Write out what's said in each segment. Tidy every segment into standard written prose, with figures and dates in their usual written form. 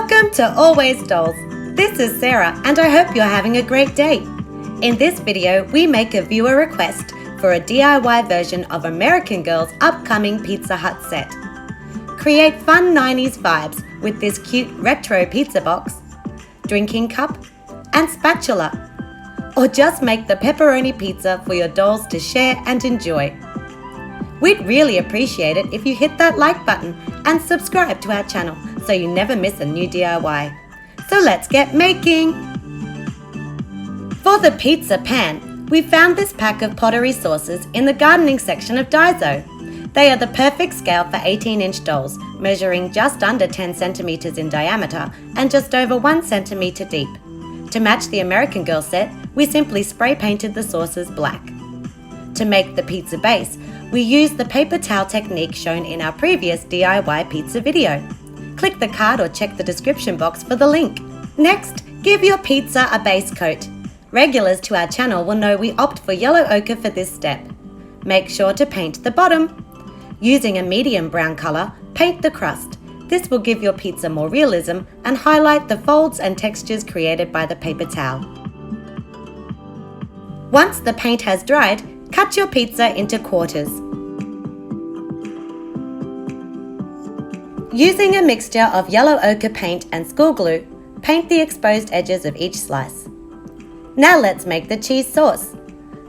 Welcome to Always Dolls. This is Sarah and I hope you're having a great day. In this video, we make a viewer request for a DIY version of American Girl's upcoming Pizza Hut set. Create fun 90s vibes with this cute retro pizza box, drinking cup, and spatula. Or just make the pepperoni pizza for your dolls to share and enjoy. We'd really appreciate it if you hit that like button and subscribe to our channel so you never miss a new DIY. So let's get making! For the pizza pan, we found this pack of pottery saucers in the gardening section of Daiso. They are the perfect scale for 18-inch dolls, measuring just under 10 centimeters in diameter and just over 1 centimeter deep. To match the American Girl set, we simply spray painted the saucers black. To make the pizza base, we used the paper towel technique shown in our previous DIY pizza video. Click the card or check the description box for the link. Next, give your pizza a base coat. Regulars to our channel will know we opt for yellow ochre for this step. Make sure to paint the bottom. Using a medium brown color, paint the crust. This will give your pizza more realism and highlight the folds and textures created by the paper towel. Once the paint has dried, cut your pizza into quarters. Using a mixture of yellow ochre paint and school glue, paint the exposed edges of each slice. Now let's make the cheese sauce.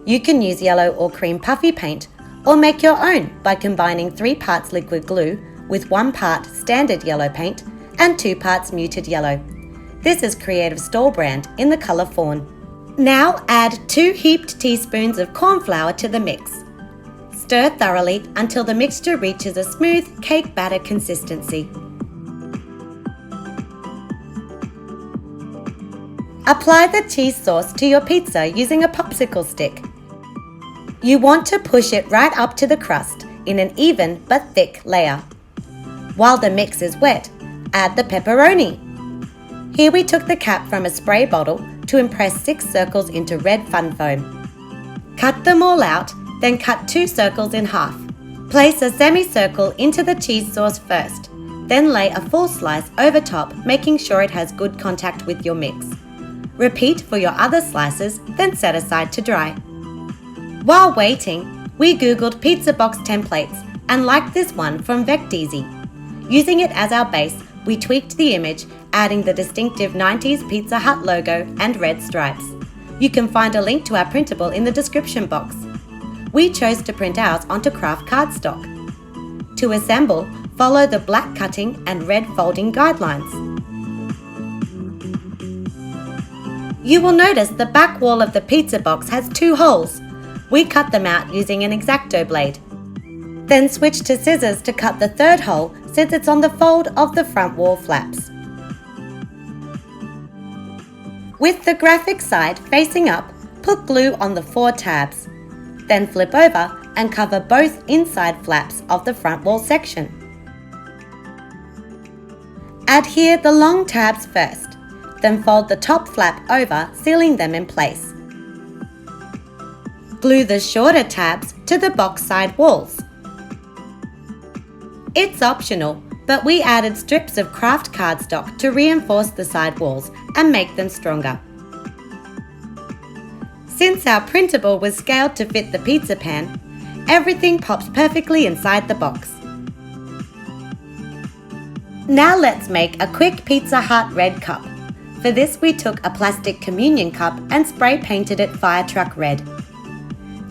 You can use yellow or cream puffy paint or make your own by combining 3 parts liquid glue with 1 part standard yellow paint and 2 parts muted yellow. This is Creative Store brand in the color fawn. Now add 2 heaped teaspoons of corn flour to the mix. Stir thoroughly until the mixture reaches a smooth cake batter consistency. Apply the cheese sauce to your pizza using a popsicle stick. You want to push it right up to the crust in an even but thick layer. While the mix is wet, add the pepperoni. Here we took the cap from a spray bottle to impress 6 circles into red fun foam. Cut them all out, then cut 2 circles in half. Place a semicircle into the cheese sauce first, then lay a full slice over top, making sure it has good contact with your mix. Repeat for your other slices, then set aside to dry. While waiting, we Googled pizza box templates and liked this one from Vecteezy. Using it as our base, we tweaked the image, adding the distinctive 90s Pizza Hut logo and red stripes. You can find a link to our printable in the description box. We chose to print ours onto craft cardstock. To assemble, follow the black cutting and red folding guidelines. You will notice the back wall of the pizza box has 2 holes. We cut them out using an X-Acto blade. Then switch to scissors to cut the 3rd hole since it's on the fold of the front wall flaps. With the graphic side facing up, put glue on the 4 tabs. Then flip over and cover both inside flaps of the front wall section. Adhere the long tabs first, then fold the top flap over, sealing them in place. Glue the shorter tabs to the box side walls. It's optional, but we added strips of craft cardstock to reinforce the side walls and make them stronger. Since our printable was scaled to fit the pizza pan, everything pops perfectly inside the box. Now let's make a quick Pizza Hut red cup. For this we took a plastic communion cup and spray painted it fire truck red.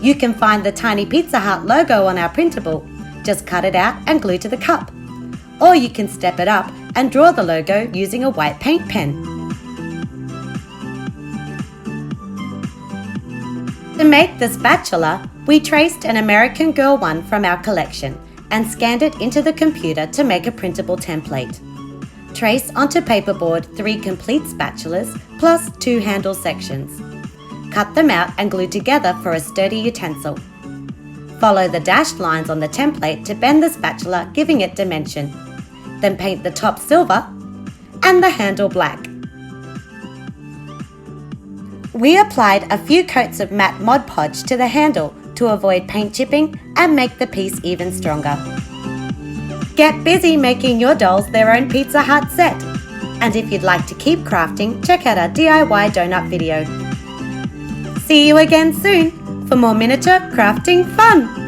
You can find the tiny Pizza Hut logo on our printable. Just cut it out and glue to the cup. Or you can step it up and draw the logo using a white paint pen. To make the spatula, we traced an American Girl one from our collection and scanned it into the computer to make a printable template. Trace onto paperboard 3 complete spatulas plus 2 handle sections. Cut them out and glue together for a sturdy utensil. Follow the dashed lines on the template to bend the spatula, giving it dimension. Then paint the top silver and the handle black. We applied a few coats of matte Mod Podge to the handle to avoid paint chipping and make the piece even stronger. Get busy making your dolls their own Pizza Hut set. And if you'd like to keep crafting, check out our DIY donut video. See you again soon for more miniature crafting fun!